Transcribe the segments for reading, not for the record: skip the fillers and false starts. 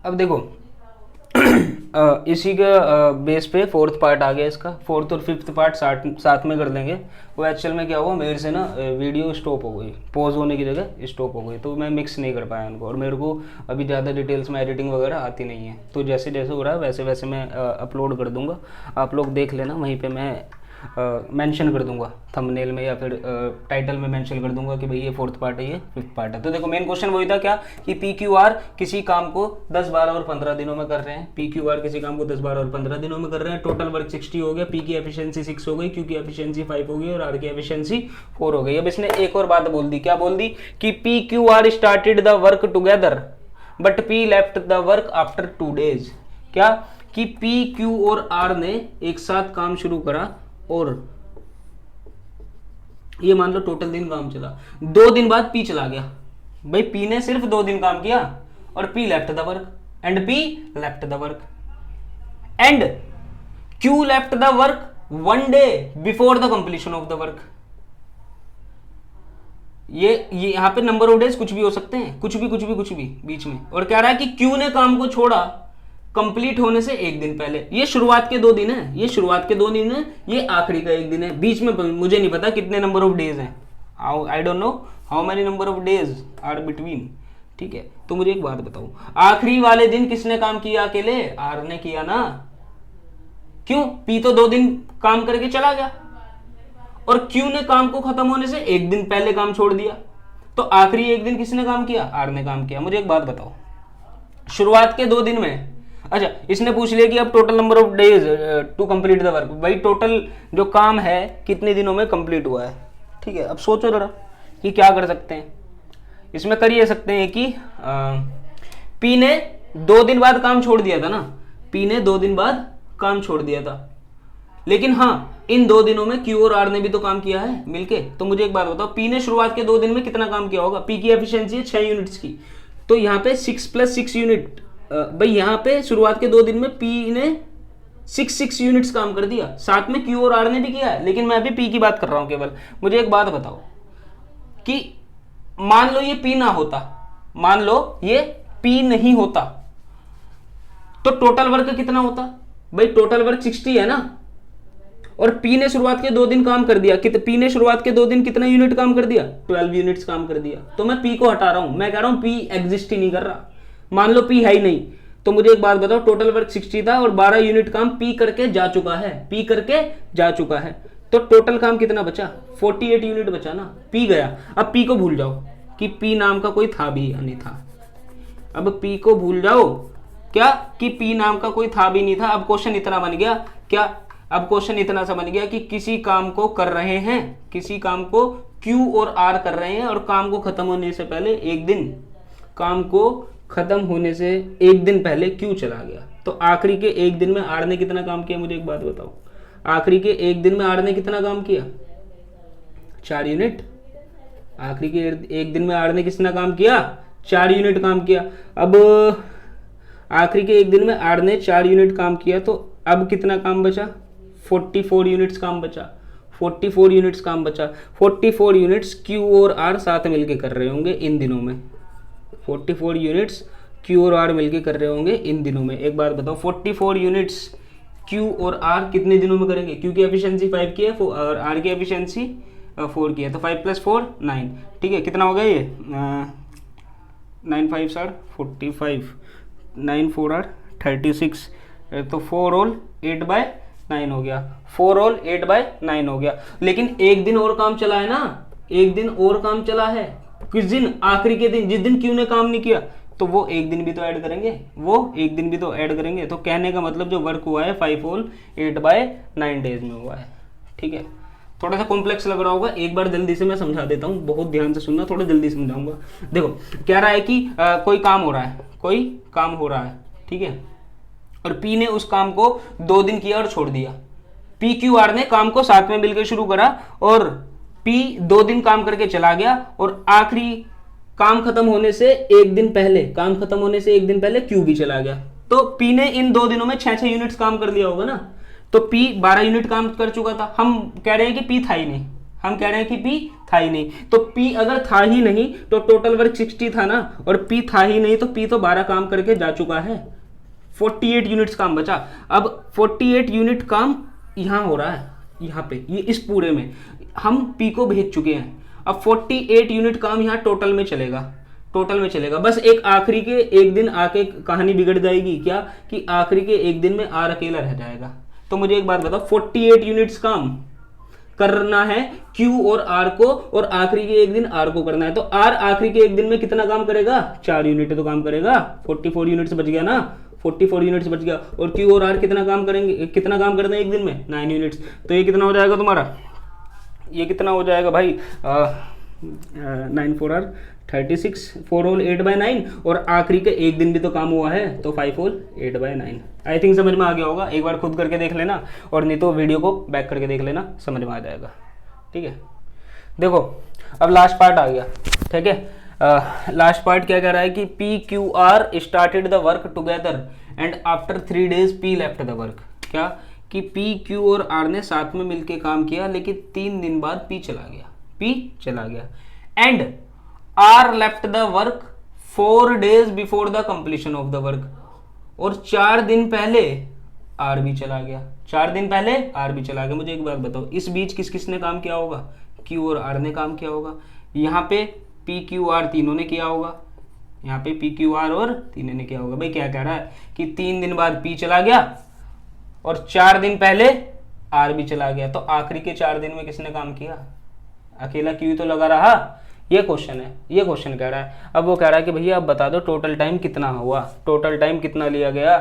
अब देखो इसी के बेस पे फोर्थ पार्ट आ गया इसका। फोर्थ और फिफ्थ पार्ट साथ साथ में कर लेंगे। वो एक्चुअल में क्या हुआ, मेरे से ना वीडियो स्टॉप हो गई, पॉज होने की जगह स्टॉप हो गई, तो मैं मिक्स नहीं कर पाया उनको। और मेरे को अभी ज़्यादा डिटेल्स में एडिटिंग वगैरह आती नहीं है, तो जैसे जैसे हो रहा है वैसे वैसे मैं अपलोड कर दूंगा। आप लोग देख लेना, वहीं पे मैं मेंशन कर दूंगा थंबनेल में या फिर टाइटल में मेंशन कर दूंगा कि भाई ये फोर्थ पार्ट है, ये फिफ्थ पार्ट है। तो देखो मेन क्वेश्चन वही था क्या, कि पी क्यू आर किसी काम को 10, 12 और 15 दिनों में कर रहे हैं। पी क्यू आर किसी काम को 10, 12 और 15 दिनों में कर रहे हैं। टोटल वर्क 60 हो गया, पी की एफिशिएंसी 6 हो गई, क्यू की एफिशिएंसी 5 हो गई और आर की एफिशिएंसी 4 हो गई। अब इसने एक और बात बोल दी, क्या बोल दी कि P Q are started the work together but P left the work after 2 days. क्या कि पी क्यू और आर ने एक साथ काम शुरू करा और ये मान लो टोटल दिन काम चला, 2 दिन बाद पी चला गया। भाई पी ने सिर्फ 2 दिन काम किया और P left the work and P left the work and Q left the work 1 day before the completion of the work. ये यहां पे नंबर ऑफ डेज कुछ भी हो सकते हैं, कुछ भी बीच में। और कह रहा है कि क्यू ने काम को छोड़ा कंप्लीट होने से 1 दिन पहले। ये शुरुआत के 2 दिन है, ये शुरुआत के 2 दिन है, ये आखिरी का 1 दिन है। बीच में मुझे नहीं पता कितने नंबर ऑफ डेज हैं, I don't know how many number of days are between. ठीक है, तो मुझे एक बात बताओ, आखिरी वाले दिन किसने काम किया? अकेले आर ने किया ना। क्यों? पी तो 2 दिन काम करके चला गया और क्यू ने काम को खत्म होने से 1 दिन पहले काम छोड़ दिया। तो आखिरी 1 दिन किसने काम किया? आर ने काम किया। मुझे एक बात बताओ, शुरुआत के 2 दिन में, अच्छा इसने पूछ लिया कि अब total number of days to complete the work. भाई टोटल जो काम है कितने दिनों में कंप्लीट हुआ है। ठीक है, अब सोचो जरा कि क्या कर सकते हैं इसमें। कर ये सकते हैं कि पी ने 2 दिन बाद काम छोड़ दिया था ना, पी ने 2 दिन बाद काम छोड़ दिया था, लेकिन हाँ इन 2 दिनों में क्यू और आर ने भी तो काम किया है मिलके। तो मुझे एक बात बताओ, पी ने शुरुआत के 2 दिन में कितना काम किया होगा? पी की एफिशिएंसी है 6 यूनिट्स की, तो यहाँ पे 6 + 6 यूनिट। भाई यहाँ पे शुरुआत के 2 दिन में पी ने 6 यूनिट्स काम कर दिया, साथ में क्यू और आर ने भी किया है, लेकिन मैं अभी पी की बात कर रहा हूं केवल। मुझे एक बात बताओ कि मान लो ये पी ना होता, मान लो ये पी नहीं होता, तो टोटल वर्क कितना होता? भाई टोटल वर्क 60 है ना, और पी ने शुरुआत के 2 दिन काम कर दिया। पी ने शुरुआत के 2 दिन कितना यूनिट काम कर दिया? 12 यूनिट्स काम कर दिया। तो मैं पी को हटा रहा हूं, मैं कह रहा हूं पी एग्जिस्ट ही नहीं कर रहा। मान लो पी है ही नहीं, तो मुझे एक बात बताओ, टोटल वर्क 60 था और 12 यूनिट काम पी करके जा चुका है, पी करके जा चुका है, तो टोटल काम कितना बचा? 48 यूनिट बचा ना। पी गया, अब पी को भूल जाओ कि पी नाम का कोई था भी या नहीं था। अब पी को भूल जाओ क्या कि पी नाम का कोई था भी नहीं था। अब क्वेश्चन इतना बन गया क्या, अब क्वेश्चन इतना सा बन गया कि किसी काम को कर रहे हैं, किसी काम को क्यू और आर कर रहे हैं और काम को खत्म होने से पहले 1 दिन, काम को खत्म होने से 1 दिन पहले क्यू चला गया। तो आखिरी के 1 दिन में आर ने कितना काम किया? मुझे एक बात बताओ, आखिरी के 1 दिन में आर ने कितना काम किया? 4 यूनिट। आखिरी के 1 दिन में आर ने कितना काम किया? 4 यूनिट काम किया। अब आखिरी के 1 दिन में आर ने 4 यूनिट काम किया, तो अब कितना काम बचा? 44 यूनिट्स काम बचा। 44 यूनिट्स काम बचा। 44 यूनिट्स क्यू और आर साथ मिलके कर रहे होंगे इन दिनों में। 44 यूनिट्स क्यू और आर मिलके कर रहे होंगे इन दिनों में। एक बात बताओ, 44 यूनिट्स क्यू और आर कितने दिनों में करेंगे? क्यू की एफिशिएंसी 5 की है और आर की एफिशिएंसी 4 की है, तो 5 + 4 9। ठीक है, कितना हो गया ये? 9 × 5 = 45, 9 × 4 = 36, तो 4 होल 8/9 हो गया। 4 होल 8/9 हो गया। लेकिन 1 दिन और काम चला है ना, 1 दिन और काम चला है। किस दिन? आखिरी के दिन, जिस दिन क्यू ने काम नहीं किया, तो वो 1 दिन भी तो ऐड करेंगे, वो 1 दिन भी तो ऐड करेंगे। तो कहने का मतलब जो वर्क हुआ है 5 होल 8/9 डेज में हुआ है। ठीक है, थोड़ा सा कॉम्प्लेक्स लग रहा होगा, एक बार जल्दी से मैं समझा देता हूँ, बहुत ध्यान से सुनना, थोड़ा जल्दी समझाऊंगा। देखो कह रहा है कि कोई काम हो रहा है, कोई काम हो रहा है, ठीक है, और पी ने उस काम को 2 दिन किया और छोड़ दिया। पी क्यू आर ने काम को साथ में मिलकर शुरू करा और पी 2 दिन काम करके चला गया और आखिरी काम खत्म होने से 1 दिन पहले, काम खत्म होने से 1 दिन पहले क्यू भी चला गया। तो पी ने इन 2 दिनों में 6 यूनिट्स काम कर लिया होगा ना। तो पी 12 यूनिट काम कर चुका था। हम कह रहे हैं कि पी था ही नहीं, हम कह रहे हैं कि P था ही नहीं। तो P अगर था ही नहीं तो टोटल वर्क 60 था ना, और P था ही नहीं तो P तो 12 काम करके जा चुका है, 48 यूनिट्स काम बचा। अब 48 यूनिट काम यहाँ हो रहा है, यहाँ पे ये इस पूरे में हम P को भेज चुके हैं। अब 48 यूनिट काम यहाँ टोटल में चलेगा, टोटल में चलेगा। बस एक आखिरी के एक दिन आके कहानी बिगड़ जाएगी, क्या कि आखिरी के एक दिन में R अकेला रह जाएगा। तो मुझे एक बात बताओ, 48 यूनिट्स काम करना है Q और R को, और आखिरी के एक दिन R को करना है। तो R आखिरी के एक दिन में कितना काम करेगा, 4 यूनिट तो काम करेगा, 44 यूनिट्स बच गया ना, 44 यूनिट्स बच गया। और Q और R कितना काम करेंगे, कितना काम करते हैं एक दिन में, 9 यूनिट्स। तो ये कितना हो जाएगा तुम्हारा, ये कितना हो जाएगा भाई, 9 4 R 36, 4 होल 8/9, और आखिरी के एक दिन भी तो काम हुआ है, तो 5 होल 8/9। आई थिंक समझ में आ गया होगा, एक बार खुद करके देख लेना, और नहीं तो वीडियो को बैक करके देख लेना, समझ में आ जाएगा। ठीक है, देखो अब लास्ट पार्ट आ गया। ठीक है, लास्ट पार्ट क्या कह रहा है कि PQR started the work together and after 3 days P left the work. क्या कि PQ और R ने साथ में मिलके काम किया, लेकिन 3 दिन बाद P चला गया, and R left the work 4 days before the completion of the work, और 4 दिन पहले R भी चला गया, 4 दिन पहले R भी चला गया। मुझे एक बात बताओ, इस बीच किस किस ने काम किया होगा, Q और R ने काम किया होगा। यहाँ पे PQR तीनों ने किया होगा, यहाँ पे PQR और तीनों ने किया होगा। भाई क्या कह रहा है कि 3 दिन बाद P चला गया और 4 दिन पहले R भी चला गया, तो आखिरी के 4 दिन में किसने काम किया, अकेला Q तो लगा रहा। ये क्वेश्चन है, ये क्वेश्चन कह रहा है। अब वो कह रहा है कि भैया आप बता दो टोटल टाइम कितना हुआ, टोटल टाइम कितना लिया गया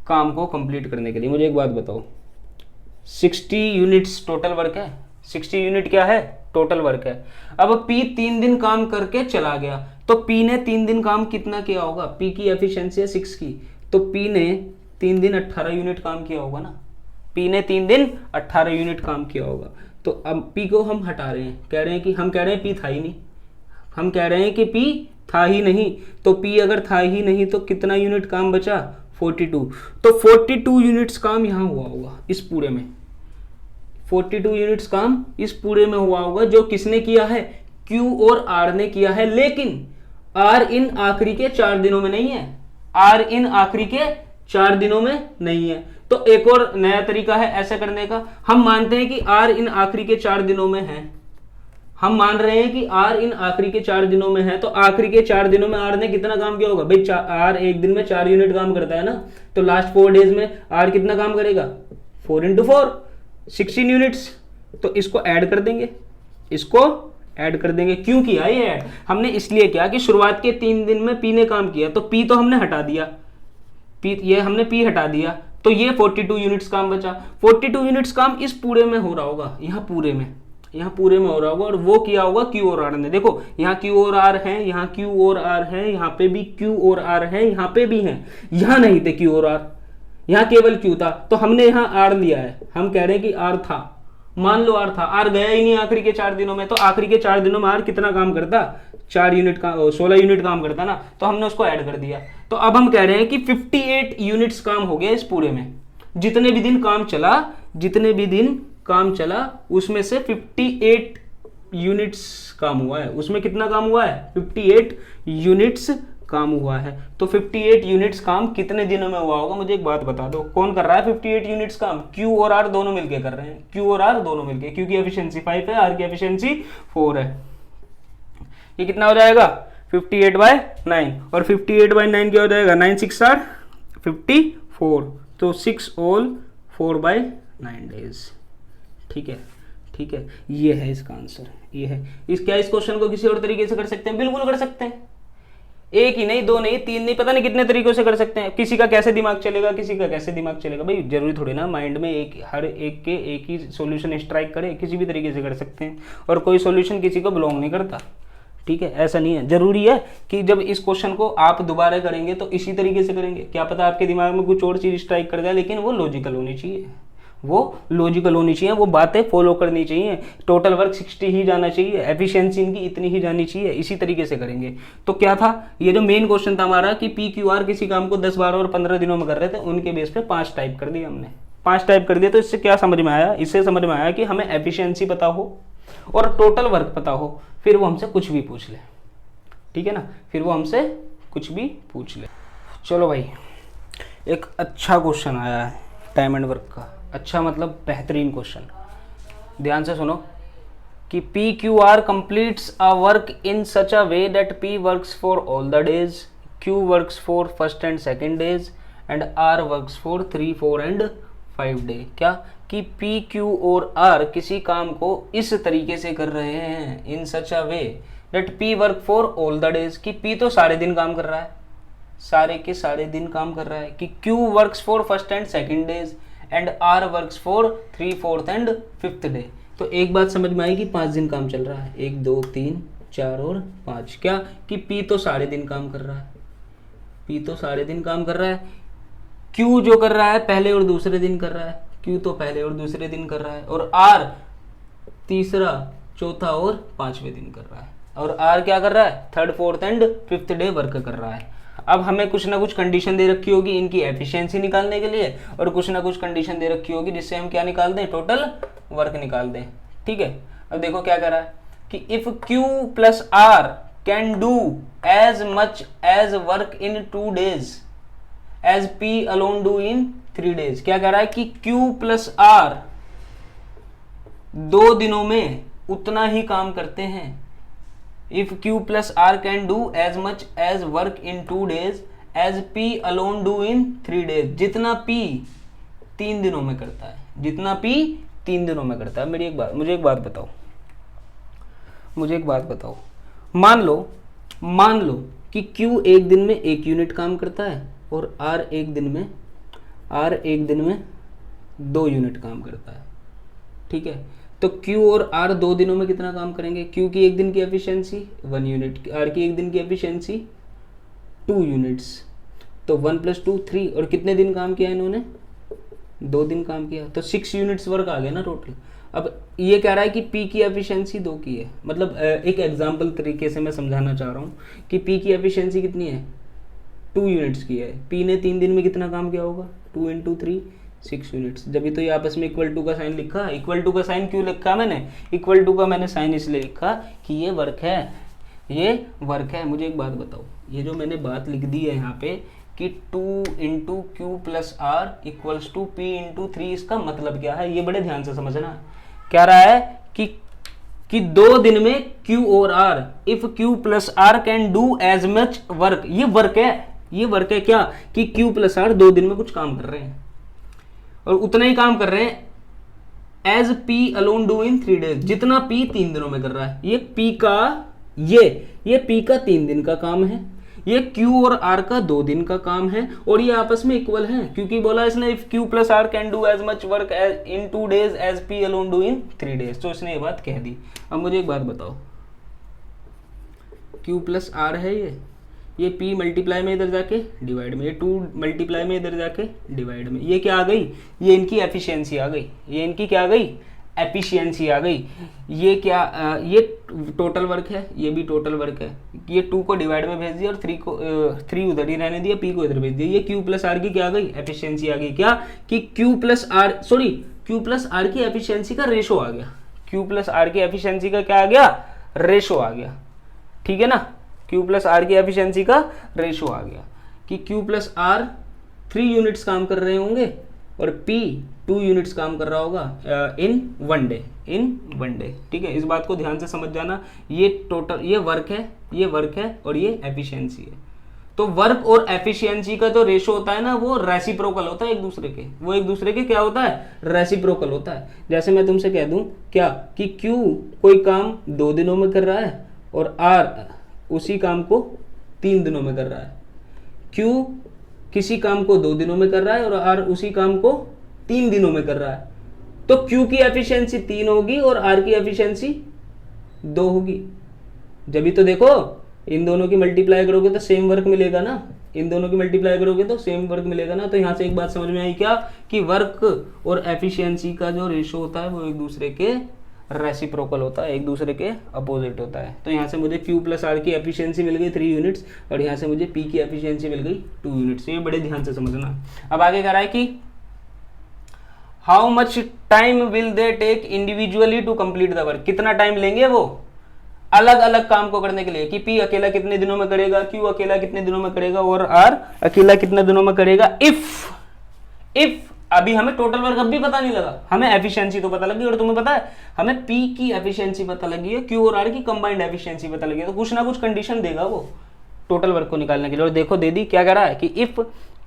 काम को कंप्लीट करने के लिए। मुझे एक बात बताओ, 60 यूनिट्स टोटल वर्क है, 60 यूनिट क्या है, टोटल वर्क है। अब P 3 दिन काम करके चला गया, तो P ने 3 दिन काम कितना किया होगा, P की एफिशिएंसी है 6 की, तो P ने 3 दिन 18 यूनिट काम किया होगा ना, P ने 3 दिन 18 यूनिट काम किया होगा। तो अब P को हम हटा रहे हैं, कह रहे हैं कि हम कह रहे हैं P था ही नहीं, हम कह रहे हैं कि P था ही नहीं, तो P अगर था ही नहीं तो कितना यूनिट काम बचा, 42। तो 42 यूनिट्स काम यहाँ हुआ होगा इस पूरे में, 42 यूनिट्स काम इस पूरे में हुआ होगा, जो किसने किया है, Q और R ने किया है। लेकिन R इन आखिरी के 4 दिनों में नहीं है, R इन आखिरी के 4 दिनों में नहीं है। तो एक और नया तरीका है ऐसा करने का, हम मानते हैं कि R इन आखिरी के 4 दिनों में है, हम मान रहे हैं कि R इन आखिरी के 4 दिनों में है, तो आखिरी के 4 दिनों में R ने कितना काम किया होगा, भाई R एक दिन में 4 यूनिट काम करता है ना, तो लास्ट 4 डेज में R कितना काम करेगा, 4 × 4 16 यूनिट्स। तो इसको ऐड कर देंगे, इसको ऐड कर देंगे। क्यों किया ये ऐड, हमने इसलिए किया कि शुरुआत के 3 दिन में P ने काम किया, तो P तो हमने हटा दिया, ये हमने P हटा दिया, तो ये 42 यूनिट्स काम बचा। 42 यूनिट्स काम इस पूरे में हो रहा होगा, यहाँ पूरे में हो रहा होगा, और वो किया होगा Q और R ने। देखो यहाँ Q और R है, यहाँ Q और R है, यहाँ पे भी Q और R है, यहाँ पे भी है, यहाँ नहीं थे Q और R, यहाँ केवल Q था, तो हमने यहाँ R लिया है। हम कह रहे हैं कि R था, मान लो R था, R गया ही नहीं आखिरी के 4 दिनों में, तो आखिरी के 4 दिनों में R कितना काम करता, 4 यूनिट का 16 यूनिट काम करता ना, तो हमने उसको ऐड कर दिया। तो अब हम कह रहे हैं कि 58 यूनिट्स काम हो गया इस पूरे में, जितने भी दिन काम चला उसमें से 58 यूनिट्स काम हुआ है। उसमें कितना काम हुआ है, 58 यूनिट्स काम हुआ है। तो 58 यूनिट्स काम कितने दिनों में हुआ होगा, मुझे एक बात बता दो, कौन कर रहा है 58 यूनिट्स काम, Q और R दोनों मिलके कर रहे हैं, Q और R दोनों मिलके, Q की एफिशिएंसी 5 है, R की एफिशिएंसी 4 है। ये कितना हो जाएगा, 58/9, और 58/9 क्या हो जाएगा, 9 6 are 54, तो 6 होल 4/9 days। ठीक है, ये है इसका आंसर, ये है। इस क्वेश्चन को किसी और तरीके से कर सकते हैं, बिल्कुल कर सकते हैं, एक ही नहीं, 2 नहीं, 3 नहीं, पता नहीं कितने तरीकों से कर सकते हैं। किसी का कैसे दिमाग चलेगा, किसी का कैसे दिमाग चलेगा, भाई जरूरी थोड़ी ना माइंड में हर एक के एक ही सॉल्यूशन स्ट्राइक करे, किसी भी तरीके से कर सकते हैं, और कोई सॉल्यूशन किसी को बिलोंग नहीं करता। ठीक है, ऐसा नहीं है, जरूरी है कि जब इस क्वेश्चन को आप दोबारा करेंगे तो इसी तरीके से करेंगे। क्या पता आपके दिमाग में कुछ और चीज स्ट्राइक कर जाए, लेकिन वो लॉजिकल होनी चाहिए, वो बातें फॉलो करनी चाहिए। टोटल वर्क 60 ही जाना चाहिए, एफिशिएंसी इनकी इतनी ही जानी चाहिए, इसी तरीके से करेंगे। तो क्या था, ये जो मेन क्वेश्चन था हमारा कि PQR किसी काम को 10 12 और 15 दिनों में कर रहे थे, उनके बेस पे 5 टाइप कर दिया हमने, 5 टाइप कर दिया। तो इससे क्या समझ में आया, इससे समझ में आया कि हमें एफिशिएंसी पता हो, और टोटल वर्क पता हो, फिर वो हमसे कुछ भी पूछ ले, ठीक है ना, फिर वो हमसे कुछ भी पूछ ले। चलो भाई, एक अच्छा क्वेश्चन आया है टाइम एंड वर्क का, अच्छा मतलब बेहतरीन क्वेश्चन, ध्यान से सुनो कि P Q R completes a work in such a way that P works for all the days, Q works for first and second days and R works for 3, 4 and 5 day. क्या कि P Q और are किसी काम को इस तरीके से कर रहे हैं, in such a way that P work for all the days, कि पी तो सारे दिन काम कर रहा है, सारे के सारे दिन काम कर रहा है, कि Q works for first and second days and R works for 3, 4 and 5 day. तो एक बात समझ में आई कि 5 दिन काम चल रहा है, 1, 2, 3, 4 और 5। क्या कि पी तो सारे दिन काम कर रहा है, पी तो सारे दिन काम कर रहा है, क्यू जो कर रहा है पहले और दूसरे दिन कर रहा है, क्यू तो पहले और दूसरे दिन कर रहा है, और आर तीसरा, चौथा और 5वें दिन कर रहा है, और आर क्या कर रहा है, 3rd, 4th and 5th day work कर रहा है। अब हमें कुछ ना कुछ कंडीशन दे रखी होगी इनकी एफिशिएंसी निकालने के लिए, और कुछ ना कुछ कंडीशन दे रखी होगी जिससे हम क्या निकाल दें, टोटल वर्क निकाल दें, ठीक है। अब देखो क्या कर रहा है कि if Q plus R can do as much as work in 2 days as P alone do in 3 days। क्या कह रहा है कि Q प्लस आर 2 दिनों में उतना ही काम करते हैं। If Q plus R can do as much as work in 2 days as P alone do in 3 days, जितना P 3 दिनों में करता है, जितना P 3 दिनों में करता है। मुझे एक बात बताओ, मान लो कि Q एक दिन में 1 यूनिट काम करता है और R एक दिन में 2 यूनिट काम करता है, ठीक है। तो Q और R 2 दिनों में कितना काम करेंगे, Q की एक दिन की एफिशिएंसी 1 यूनिट, R की एक दिन की एफिशिएंसी 2 यूनिट्स, तो 1 + 2 3, और कितने दिन काम किया इन्होंने, 2 दिन काम किया, तो 6 यूनिट्स वर्क आ गया ना टोटल। अब ये कह रहा है कि P की एफिशिएंसी 2 की है, मतलब एक एग्जाम्पल तरीके से मैं समझाना चाह रहा हूँ कि P की एफिशिएंसी कितनी है, 2 यूनिट्स की है। P ने 3 दिन में कितना काम किया होगा, 2 × 3 6 यूनिट्स। जब भी तो ये आपस में इक्वल टू का साइन लिखा, इक्वल टू का साइन क्यों लिखा मैंने, इक्वल टू का मैंने साइन इसलिए लिखा कि ये वर्क है। मुझे एक बात बताओ, ये जो मैंने बात लिख दी है यहाँ पे कि 2 × Q + R = P × 3, इसका मतलब क्या है, ये बड़े ध्यान से समझना। क्या रहा है कि 2 दिन में Q और R, if Q + R can do as much work, ये वर्क है क्या कि Q + R 2 दिन में कुछ काम कर रहे हैं और उतना ही काम कर रहे हैं as P alone do in 3 days, जितना P 3 दिनों में कर रहा है। ये P का 3 दिन का काम है, ये Q और R का 2 दिन का काम है, और ये आपस में इक्वल हैं क्योंकि बोला इसने if Q + R can do as much work in 2 days as P alone do in 3 days, तो इसने ये बात कह दी। अब मुझे एक बात बताओ, Q + R है ये P मल्टीप्लाई में इधर जाके डिवाइड में, ये 2 मल्टीप्लाई में इधर जाके डिवाइड में, ये क्या आ गई, ये इनकी एफिशिएंसी आ गई, ये इनकी क्या आ गई, एफिशिएंसी आ गई। ये क्या ये टोटल वर्क है, ये भी टोटल वर्क है। ये 2 को डिवाइड में भेज दिया और 3 उधर ही रहने दिया, P को इधर भेज दिया। ये Q + R की क्या आ गई, एफिशिएंसी आ गई। क्या कि Q + R की एफिशिएंसी का रेशो आ गया, Q + R की एफिशिएंसी का क्या आ गया, रेशो आ गया, ठीक है ना। Q + R की एफिशिएंसी का रेशो आ गया कि Q + R 3 यूनिट्स काम कर रहे होंगे और P 2 यूनिट्स काम कर रहा होगा इन 1 डे, ठीक है। इस बात को ध्यान से समझ जाना, ये टोटल ये वर्क है और ये एफिशिएंसी है। तो वर्क और एफिशिएंसी का जो रेशो होता है ना, वो रेसिप्रोकल होता है एक दूसरे के क्या होता है, रेसिप्रोकल होता है। जैसे मैं तुमसे कह दूं क्या कि Q कोई काम 2 दिनों में कर रहा है और R उसी काम को 3 दिनों में कर रहा है, Q किसी काम को 2 दिनों में कर रहा है और R उसी काम को 3 दिनों में कर रहा है, तो Q की एफिशिएंसी 3 होगी और R की एफिशिएंसी 2 होगी। जब भी तो देखो इन दोनों की मल्टीप्लाई करोगे तो सेम वर्क मिलेगा ना, तो यहाँ से एक बात समझ में आई क्या कि वर्क और एफिशिएंसी का जो रेशो होता है वो एक दूसरे के रेसिप्रोकल होता है, एक दूसरे के अपोजिट होता है। तो यहाँ से मुझे Q + R की एफिशिएंसी मिल गई 3 यूनिट्स और यहाँ से मुझे P की एफिशिएंसी मिल गई 2 यूनिट्स। ये बड़े ध्यान से समझना। अब आगे कह रहा है कि how much time will they take individually to complete the work, कितना टाइम लेंगे वो अलग अलग काम को करने के लिए, कि पी अकेला कितने दिनों में करेगा, क्यू अकेला कितने दिनों में करेगा और आर अकेला कितने दिनों में करेगा। इफ अभी हमें टोटल वर्क अब भी पता नहीं लगा, हमें एफिशिएंसी तो पता लगी, और तुम्हें पता है हमें पी की एफिशिएंसी पता लगी है, क्यू और आर की कंबाइंड एफिशिएंसी पता लगी है, तो कुछ ना कुछ कंडीशन देगा वो टोटल वर्क को निकालने के लिए। और देखो दे दी, क्या कह रहा है कि if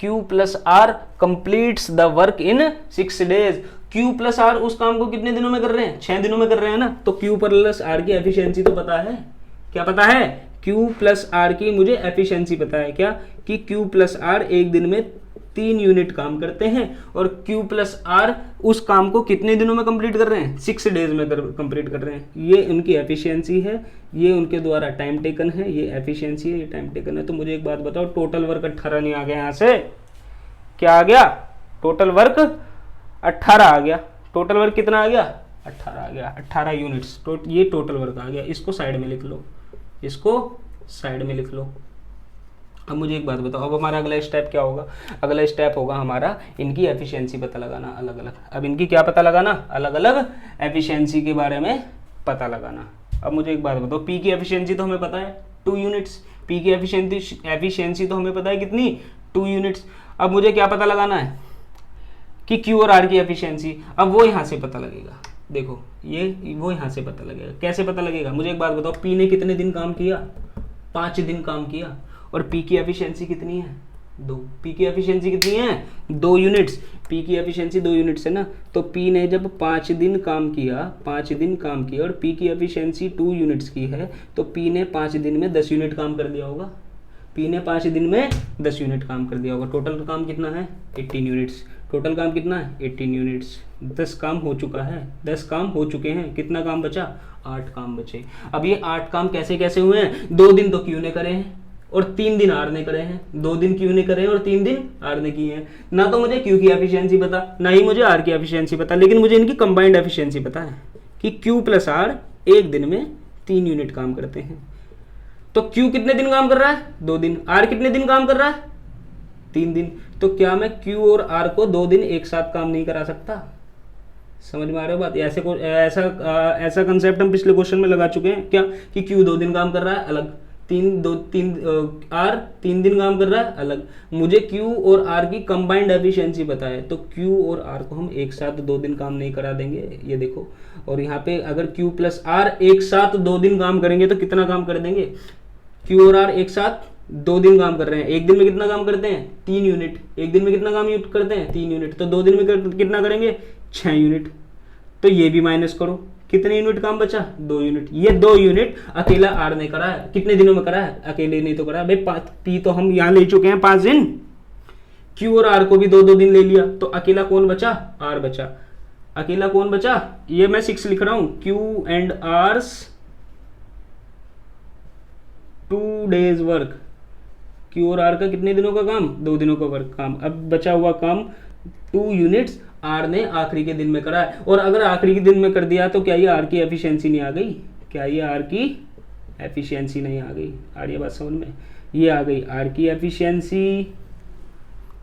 Q plus R completes the work in 6 days, Q plus R उस काम को कितने दिनों में कर रहे हैं, 6 दिनों में कर रहे हैं ना, तो Q प्लस आर की एफिशिएंसी तो पता है, क्या पता है, Q प्लस आर की मुझे एफिशिएंसी पता है, क्या कि Q प्लस आर एक दिन में 3 यूनिट काम करते हैं, और Q प्लस आर उस काम को कितने दिनों में कंप्लीट कर रहे हैं, 6 डेज में कंप्लीट कर रहे हैं। ये उनकी एफिशिएंसी है, ये उनके द्वारा टाइम टेकन है, ये एफिशिएंसी है, ये टाइम टेकन है। तो मुझे एक बात बताओ, टोटल वर्क 18 नहीं आ गया यहाँ से, क्या आ गया, टोटल वर्क 18 आ गया। टोटल वर्क कितना आ गया, 18 आ गया, 18 यूनिट्स, ये टोटल वर्क आ गया। इसको साइड में लिख लो, इसको साइड में लिख लो। अब मुझे एक बात बताओ, अब हमारा अगला स्टेप क्या होगा, अगला स्टेप होगा हमारा इनकी एफिशिएंसी पता लगाना अलग अलग। अब इनकी क्या पता लगाना, अलग अलग एफिशिएंसी के बारे में पता लगाना। अब मुझे एक बात बताओ, पी की एफिशिएंसी तो हमें पता है 2 यूनिट्स, पी की एफिशिएंसी तो हमें पता है कितनी, 2 यूनिट्स। अब मुझे क्या पता लगाना है कि क्यू और आर की एफिशिएंसी, अब वो यहाँ से पता लगेगा। देखो ये वो यहाँ से पता लगेगा, कैसे पता लगेगा, मुझे एक बात बताओ, पी ने कितने दिन काम किया, 5 दिन काम किया, और पी की एफिशिएंसी कितनी है, 2। पी की एफिशिएंसी कितनी है, 2 यूनिट्स, पी की एफिशिएंसी 2 यूनिट्स है ना, तो पी ने जब 5 दिन काम किया, 5 दिन काम किया, और पी की एफिशिएंसी 2 यूनिट्स की है, तो पी ने 5 दिन में 10 यूनिट काम कर दिया होगा, पी ने 5 दिन में 10 यूनिट काम कर दिया होगा। टोटल काम कितना है, 18 यूनिट्स, टोटल काम कितना है, 18 यूनिट्स। 10 काम हो चुका है, 10 काम हो चुके हैं, कितना काम बचा, 8 काम बचे। अब ये 8 काम कैसे कैसे हुए हैं, 2 दिन तो क्यू ने करे हैं और 3 दिन आर ने करे हैं, 2 दिन क्यू ने करे हैं और 3 दिन आर ने किए हैं। ना तो मुझे क्यू की एफिशिएंसी पता, ना ही मुझे आर की एफिशिएंसी पता, लेकिन मुझे इनकी कंबाइंड एफिशिएंसी पता है कि क्यू प्लस आर एक दिन में 3 यूनिट काम करते हैं। तो क्यू कितने दिन काम कर रहा है, 2 दिन, आर कितने दिन काम कर रहा है, 3 दिन। तो क्या मैं क्यू और आर को 2 दिन एक साथ काम नहीं करा सकता, समझ में आ रहा है बात। ऐसा कंसेप्ट हम पिछले क्वेश्चन में लगा चुके हैं, क्या कि क्यू 2 दिन काम कर रहा है अलग, आर 3 दिन काम कर रहा है अलग। मुझे क्यू और आर की कंबाइंड एफिशिएंसी पता है, तो क्यू और आर को हम एक साथ 2 दिन काम नहीं करा देंगे, ये देखो। और यहाँ पे अगर क्यू प्लस आर एक साथ 2 दिन काम करेंगे तो कितना काम कर देंगे, क्यू और आर एक साथ 2 दिन काम कर रहे हैं, एक दिन में कितना काम करते हैं, 3 यूनिट, एक दिन में कितना काम करते हैं, 3 यूनिट, तो 2 दिन में कितना करेंगे, 6 यूनिट। तो ये भी माइनस करो, कितने यूनिट काम बचा, 2 यूनिट। ये 2 यूनिट अकेला आर ने करा है, कितने दिनों में करा है, अकेले नहीं तो करा भाई, पी तो हम यहाँ ले चुके हैं 5 दिन, क्यू और आर को भी 2-2 दिन ले लिया, तो अकेला कौन बचा, आर बचा। अकेला कौन बचा, ये मैं 6 लिख रहा हूं, Q and R's 2 days work, Q और आर का कितने दिनों का काम, 2 दिनों का वर्क काम। अब बचा हुआ काम 2 यूनिट्स आर ने आखिरी के दिन में करा है, और अगर आखिरी के दिन में कर दिया तो क्या ये आर की एफिशिएंसी नहीं आ गई, क्या ये आर की एफिशिएंसी नहीं आ गई, आ रही है बात समझ में, ये आ गई आर की एफिशिएंसी,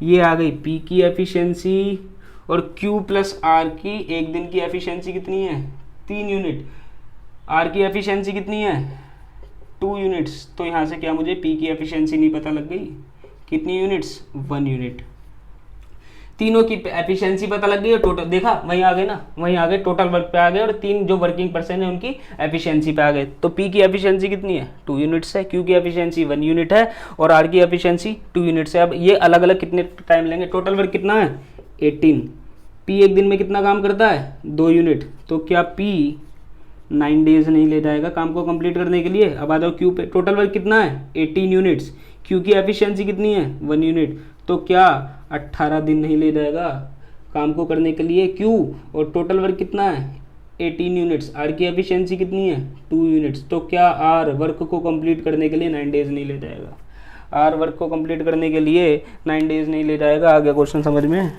ये आ गई पी की एफिशिएंसी, और क्यू प्लस आर की एक दिन की एफिशिएंसी कितनी है, 3 यूनिट, आर की एफिशिएंसी कितनी है, 2 यूनिट्स। तो यहाँ से क्या मुझे पी की एफिशिएंसी नहीं पता लग गई, कितनी यूनिट्स, 1 यूनिट। तीनों की एफिशिएंसी पता लग गई और टोटल देखा वहीं आ गए ना, वहीं आ गए, टोटल वर्क पे आ गए, और 3 जो वर्किंग पर्सन है उनकी एफिशिएंसी पे आ गए। तो पी की एफिशिएंसी कितनी है, 2 यूनिट्स है, क्यू की एफिशिएंसी 1 यूनिट है, और आर की एफिशिएंसी 2 यूनिट्स है। अब ये अलग अलग कितने टाइम लेंगे, टोटल वर्क कितना है 18, पी एक दिन में कितना काम करता है 2 यूनिट, तो क्या पी 9 डेज नहीं ले जाएगा काम को कंप्लीट करने के लिए। अब आ जाओ क्यू पे, टोटल वर्क कितना है 18 यूनिट्स, क्यू की एफिशिएंसी कितनी है 1 यूनिट, तो क्या 18 दिन नहीं ले जाएगा काम को करने के लिए क्यू, और टोटल वर्क कितना है 18 यूनिट्स, आर की एफिशिएंसी कितनी है 2 यूनिट्स, तो क्या आर वर्क को कंप्लीट करने के लिए 9 डेज नहीं ले जाएगा, आर वर्क को कंप्लीट करने के लिए 9 डेज नहीं ले जाएगा। आ गया क्वेश्चन समझ में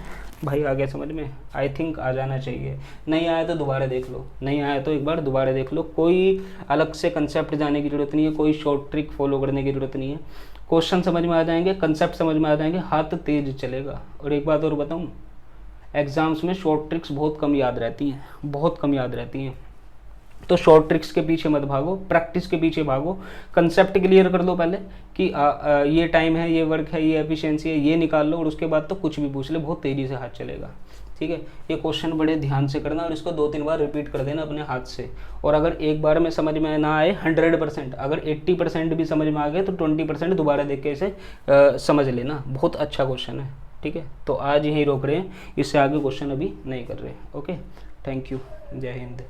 भाई, आ गया समझ में, आई थिंक आ जाना चाहिए, नहीं आया तो दोबारा देख लो, नहीं आया तो एक बार दोबारा देख लो, कोई अलग से कंसेप्ट जाने की जरूरत नहीं है, कोई शॉर्ट ट्रिक फॉलो करने की जरूरत नहीं है, क्वेश्चन समझ में आ जाएंगे, कंसेप्ट समझ में आ जाएंगे, हाथ तेज चलेगा। और एक बात और बताऊं, एग्जाम्स में शॉर्ट ट्रिक्स बहुत कम याद रहती हैं, बहुत कम याद रहती हैं। तो शॉर्ट ट्रिक्स के पीछे मत भागो, प्रैक्टिस के पीछे भागो। कंसेप्ट क्लियर कर लो पहले कि ये टाइम है, ये वर्क है, ये एफिशिएंसी है, ये निकाल लो, और उसके बाद तो कुछ भी पूछ ले, बहुत तेज़ी से हाथ चलेगा। ठीक है, ये क्वेश्चन बड़े ध्यान से करना और इसको 2-3 बार रिपीट कर देना अपने हाथ से। और अगर एक बार में समझ में ना आए 100%, अगर 80% भी समझ में आ गए तो 20% दोबारा देख के इसे समझ लेना। बहुत अच्छा क्वेश्चन है। ठीक है, तो आज यहीं रोक रहे हैं, इससे आगे क्वेश्चन अभी नहीं कर रहे। ओके, थैंक यू, जय हिंद।